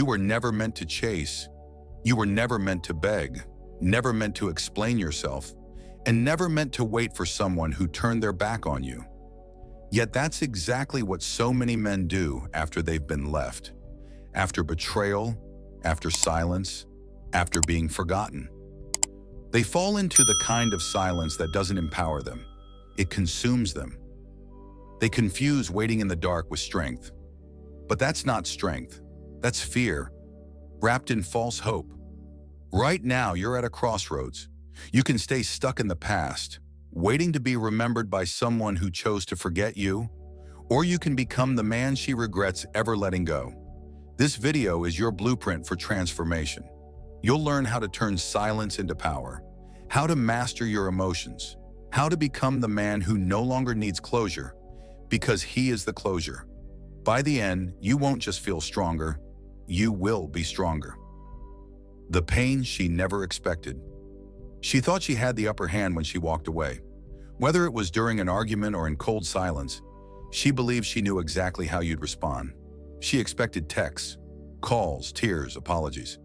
You were never meant to chase. You were never meant to beg, never meant to explain yourself, and never meant to wait for someone who turned their back on you. Yet that's exactly what so many men do after they've been left. After betrayal, after silence, after being forgotten. They fall into the kind of silence that doesn't empower them. It consumes them. They confuse waiting in the dark with strength. But that's not strength. That's fear, wrapped in false hope. Right now, you're at a crossroads. You can stay stuck in the past, waiting to be remembered by someone who chose to forget you, or you can become the man she regrets ever letting go. This video is your blueprint for transformation. You'll learn how to turn silence into power, how to master your emotions, how to become the man who no longer needs closure, because he is the closure. By the end, you won't just feel stronger, you will be stronger. The pain she never expected. She thought she had the upper hand when she walked away. Whether it was during an argument or in cold silence, she believed she knew exactly how you'd respond. She expected texts, calls, tears, apologies.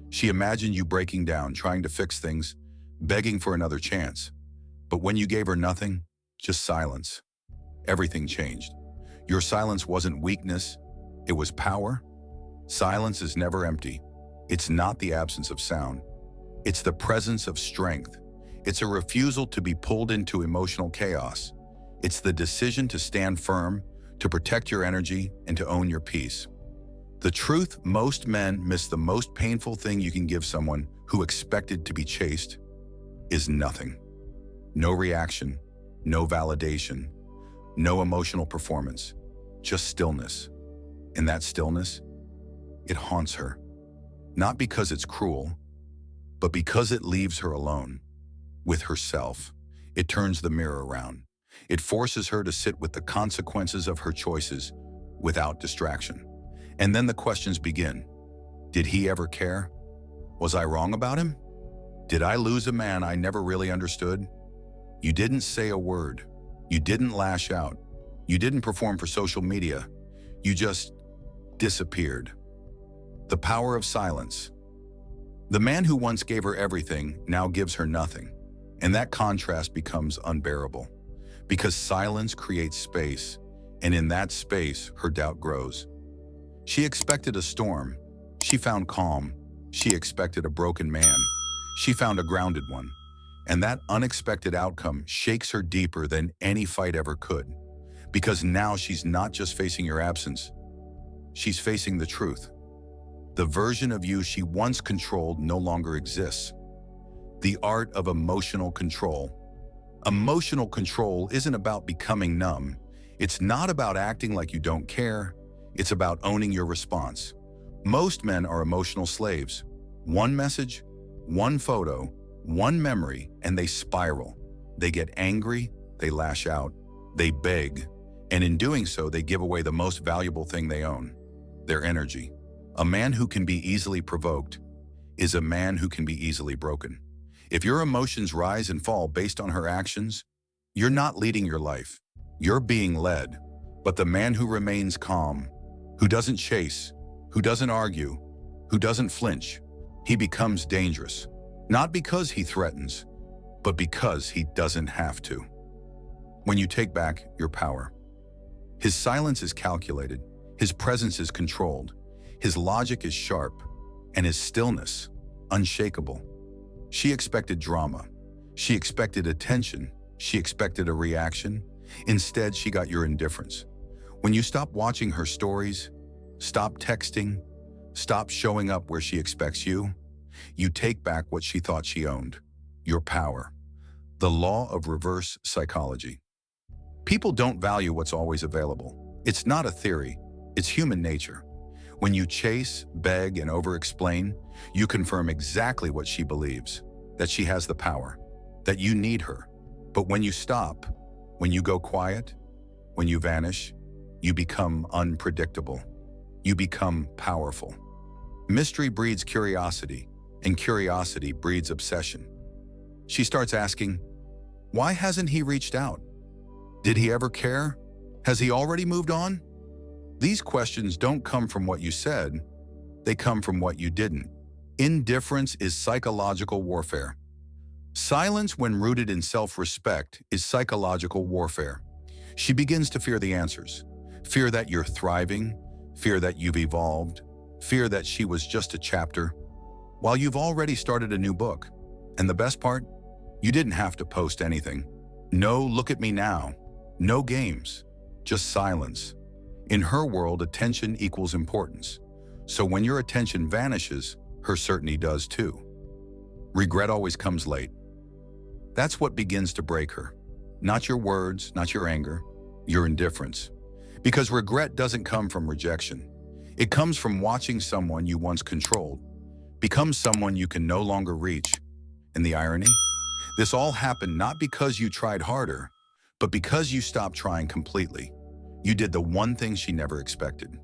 She imagined you breaking down, trying to fix things, begging for another chance. But when you gave her nothing, just silence, everything changed. Your silence wasn't weakness, it was power. Silence is never empty. It's not the absence of sound. It's the presence of strength. It's a refusal to be pulled into emotional chaos. It's the decision to stand firm, to protect your energy, and to own your peace. The truth, most men miss the most painful thing you can give someone who expected to be chased is nothing. No reaction, no validation, no emotional performance, just stillness. And that stillness, it haunts her. Not because it's cruel, but because it leaves her alone with herself. It turns the mirror around. It forces her to sit with the consequences of her choices without distraction. And then the questions begin. Did he ever care? Was I wrong about him? Did I lose a man I never really understood? You didn't say a word. You didn't lash out. You didn't perform for social media. You just disappeared. The power of silence. The man who once gave her everything now gives her nothing. And that contrast becomes unbearable. Because silence creates space, and in that space, her doubt grows. She expected a storm. She found calm. She expected a broken man. She found a grounded one. And that unexpected outcome shakes her deeper than any fight ever could. Because now she's not just facing your absence. She's facing the truth. The version of you she once controlled no longer exists. The art of emotional control. Emotional control isn't about becoming numb. It's not about acting like you don't care. It's about owning your response. Most men are emotional slaves. One message, one photo, one memory, and they spiral. They get angry, they lash out, they beg, and in doing so, they give away the most valuable thing they own, their energy. A man who can be easily provoked is a man who can be easily broken. If your emotions rise and fall based on her actions, you're not leading your life. You're being led. But the man who remains calm, who doesn't chase, who doesn't argue, who doesn't flinch, he becomes dangerous. Not because he threatens, but because he doesn't have to. When you take back your power. His silence is calculated, his presence is controlled, his logic is sharp, and his stillness unshakable. She expected drama. She expected attention. She expected a reaction. Instead, she got your indifference. When you stop watching her stories, stop texting, stop showing up where she expects you, you take back what she thought she owned, your power. The law of reverse psychology. People don't value what's always available. It's not a theory, it's human nature. When you chase, beg, and over-explain, you confirm exactly what she believes, that she has the power, that you need her. But when you stop, when you go quiet, when you vanish, you become unpredictable. You become powerful. Mystery breeds curiosity, and curiosity breeds obsession. She starts asking, why hasn't he reached out? Did he ever care? Has he already moved on? These questions don't come from what you said. they come from what you didn't. Indifference is psychological warfare. Silence, when rooted in self-respect, is psychological warfare. She begins to fear the answers. Fear that you're thriving, fear that you've evolved, fear that she was just a chapter, while you've already started a new book. And the best part? You didn't have to post anything. No "look at me now." No games. Just silence. In her world, attention equals importance. So when your attention vanishes, her certainty does too. Regret always comes late. That's what begins to break her. Not your words, not your anger, your indifference. Because regret doesn't come from rejection. It comes from watching someone you once controlled become someone you can no longer reach. And the irony? This all happened not because you tried harder, but because you stopped trying completely. You did the one thing she never expected.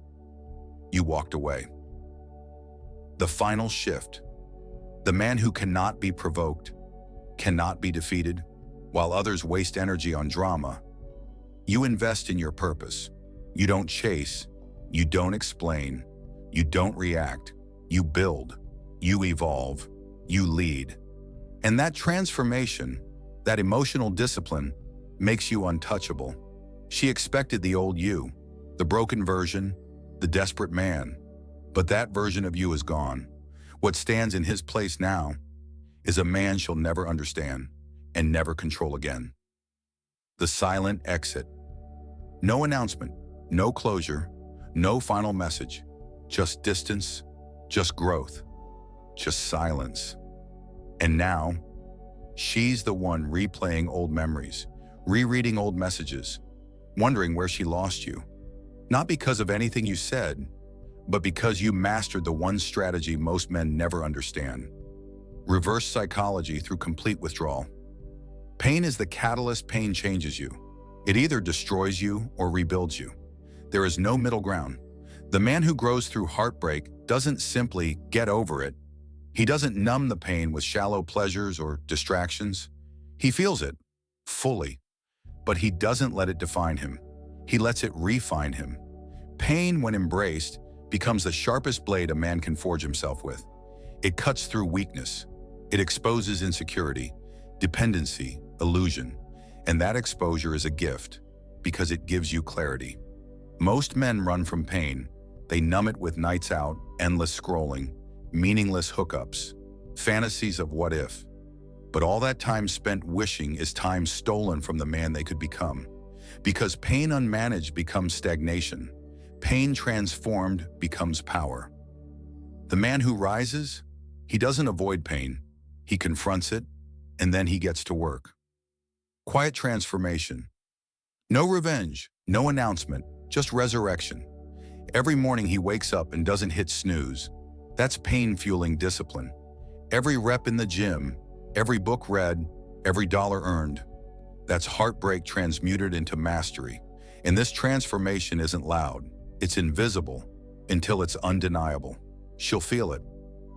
You walked away. The final shift. The man who cannot be provoked, cannot be defeated, while others waste energy on drama. You invest in your purpose. You don't chase. You don't explain. You don't react. You build. You evolve. You lead. And that transformation, that emotional discipline, makes you untouchable. She expected the old you, the broken version, the desperate man. But that version of you is gone. What stands in his place now is a man she'll never understand and never control again. The silent exit. No announcement, no closure, no final message. Just distance, just growth, just silence. And now, she's the one replaying old memories, rereading old messages, wondering where she lost you. Not because of anything you said, but because you mastered the one strategy most men never understand. Reverse psychology through complete withdrawal. Pain is the catalyst. Pain changes you. It either destroys you or rebuilds you. There is no middle ground. The man who grows through heartbreak doesn't simply get over it. He doesn't numb the pain with shallow pleasures or distractions. He feels it, fully. But he doesn't let it define him. He lets it refine him. Pain, when embraced, becomes the sharpest blade a man can forge himself with. It cuts through weakness. It exposes insecurity, dependency, illusion. And that exposure is a gift, because it gives you clarity. Most men run from pain. They numb it with nights out, endless scrolling, meaningless hookups, fantasies of what if. But all that time spent wishing is time stolen from the man they could become. Because pain unmanaged becomes stagnation. Pain transformed becomes power. The man who rises, he doesn't avoid pain. He confronts it, and then he gets to work. Quiet transformation. No revenge, no announcement, just resurrection. Every morning he wakes up and doesn't hit snooze. That's pain-fueling discipline. Every rep in the gym, every book read, every dollar earned. That's heartbreak transmuted into mastery. And this transformation isn't loud. It's invisible until it's undeniable. She'll feel it.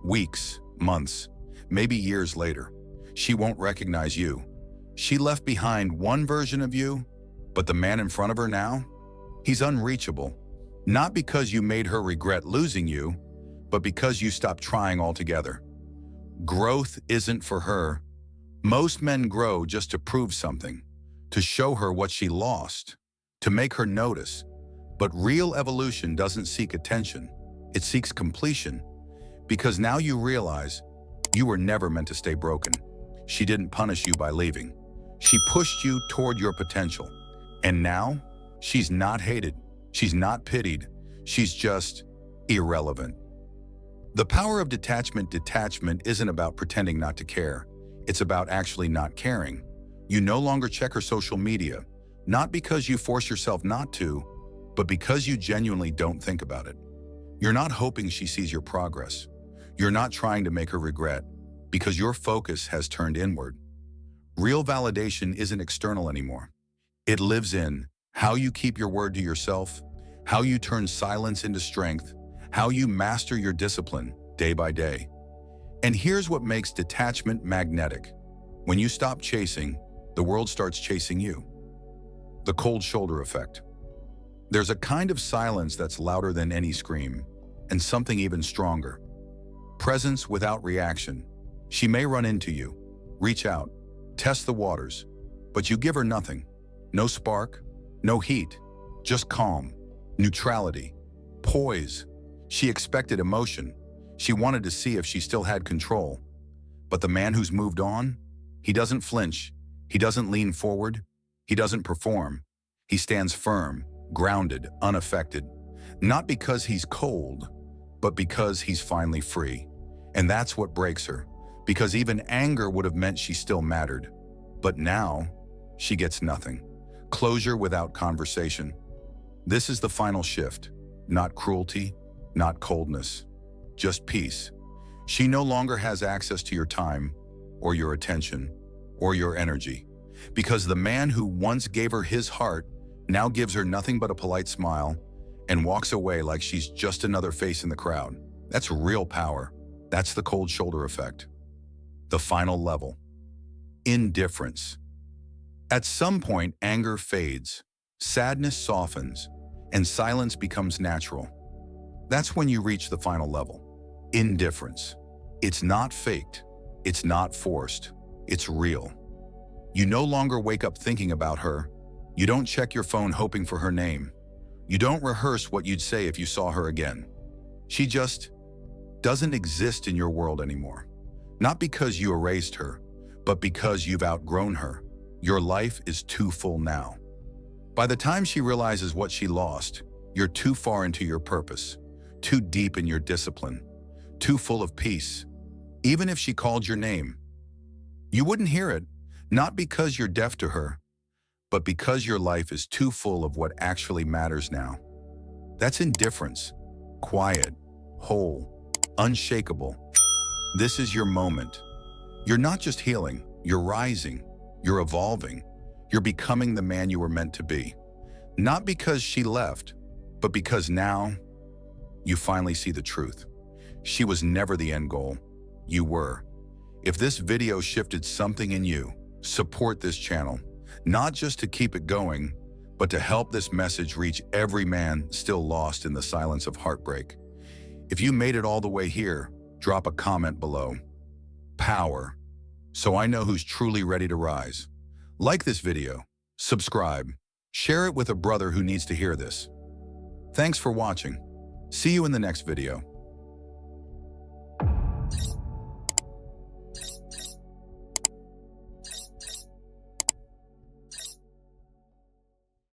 Weeks, months, maybe years later. She won't recognize you. She left behind one version of you, but the man in front of her now, he's unreachable. Not because you made her regret losing you, but because you stopped trying altogether. Growth isn't for her. Most men grow just to prove something, to show her what she lost, to make her notice. But real evolution doesn't seek attention. It seeks completion. Because now you realize you were never meant to stay broken. She didn't punish you by leaving. She pushed you toward your potential. And now, she's not hated. She's not pitied. She's just irrelevant. The power of detachment. Detachment isn't about pretending not to care. It's about actually not caring. You no longer check her social media, not because you force yourself not to, but because you genuinely don't think about it. You're not hoping she sees your progress. You're not trying to make her regret, because your focus has turned inward. Real validation isn't external anymore. It lives in how you keep your word to yourself, how you turn silence into strength, how you master your discipline day by day. And here's what makes detachment magnetic. When you stop chasing, the world starts chasing you. The cold shoulder effect. There's a kind of silence that's louder than any scream. and something even stronger. Presence without reaction. She may run into you, reach out, test the waters, but you give her nothing. No spark, no heat, just calm, neutrality, poise. She expected emotion. She wanted to see if she still had control. But the man who's moved on, he doesn't flinch, he doesn't lean forward, he doesn't perform. He stands firm, grounded, unaffected, not because he's cold, but because he's finally free. And that's what breaks her, because even anger would have meant she still mattered. But now, she gets nothing. Closure without conversation. This is the final shift. Not cruelty, not coldness, just peace. She no longer has access to your time, or your attention, or your energy, because the man who once gave her his heart now gives her nothing but a polite smile and walks away like she's just another face in the crowd. That's real power. That's the cold shoulder effect. The final level. Indifference. At some point, anger fades, sadness softens, and silence becomes natural. That's when you reach the final level. Indifference. It's not faked. It's not forced. It's real. You no longer wake up thinking about her. You don't check your phone hoping for her name. You don't rehearse what you'd say if you saw her again. She just doesn't exist in your world anymore. Not because you erased her, but because you've outgrown her. Your life is too full now. By the time she realizes what she lost, you're too far into your purpose, too deep in your discipline, too full of peace. Even if she called your name, you wouldn't hear it, not because you're deaf to her, but because your life is too full of what actually matters now. That's indifference, quiet, whole, unshakable. This is your moment. You're not just healing, you're rising, you're evolving, you're becoming the man you were meant to be. Not because she left, but because now you finally see the truth. She was never the end goal. You were. If this video shifted something in you, support this channel, not just to keep it going, but to help this message reach every man still lost in the silence of heartbreak. If you made it all the way here, drop a comment below. Power. So I know who's truly ready to rise. Like this video, subscribe, share it with a brother who needs to hear this. Thanks for watching. See you in the next video.